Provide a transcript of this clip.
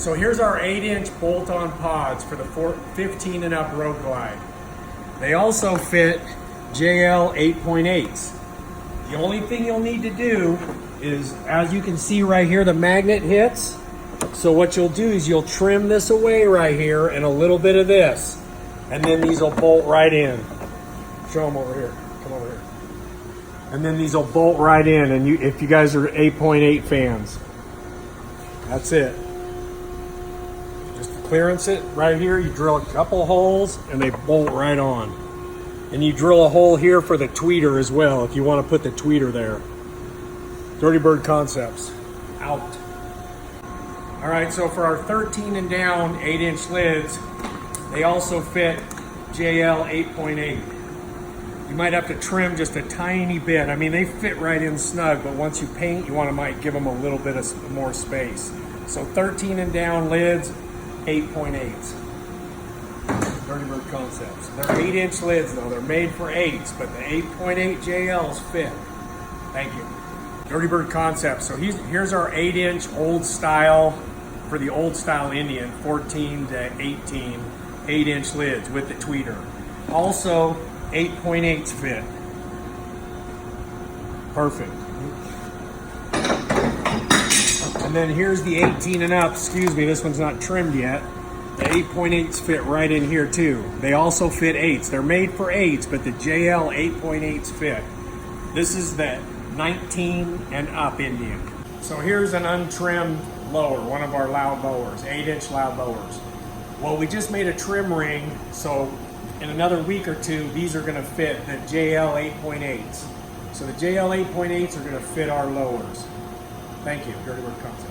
So here's our 8-inch bolt-on pods for the 15 and up Road Glide. They also fit JL 8.8s. The only thing you'll need to do is, as you can see right here, the magnet hits. So what you'll do is you'll trim this away right here and a little bit of this. And then these will bolt right in. Show them over here. Come over here. And then these will bolt right in. And if you guys are 8.8 fans, that's it. Just clearance it right here. You drill a couple holes and they bolt right on. And you drill a hole here for the tweeter as well if you want to put the tweeter there. Dirty Bird Concepts, out. All right, so for our 13 and down 8-inch lids, they also fit JL 8.8. You might have to trim just a tiny bit. I mean, they fit right in snug, but once you paint, you might give them a little bit of more space. So 13 and down lids, 8.8s. Dirty Bird Concepts. They're 8-inch lids though. They're made for 8s, but the 8.8 JLs fit. Thank you. Dirty Bird Concepts. So here's our 8-inch old style for the old style Indian, 14 to 18, 8-inch lids with the tweeter. Also, 8.8s fit. Perfect. And then here's the 18 and up. Excuse me, this one's not trimmed yet. The 8.8s fit right in here too. They also fit 8s. They're made for 8s, but the JL 8.8s fit. This is the 19 and up Indian. So here's an untrimmed lower, one of our loud lowers, 8-inch loud lowers. Well, we just made a trim ring, so in another week or two, these are gonna fit the JL 8.8s. So the JL 8.8s are gonna fit our lowers. Thank you, Dirty Bird Concepts.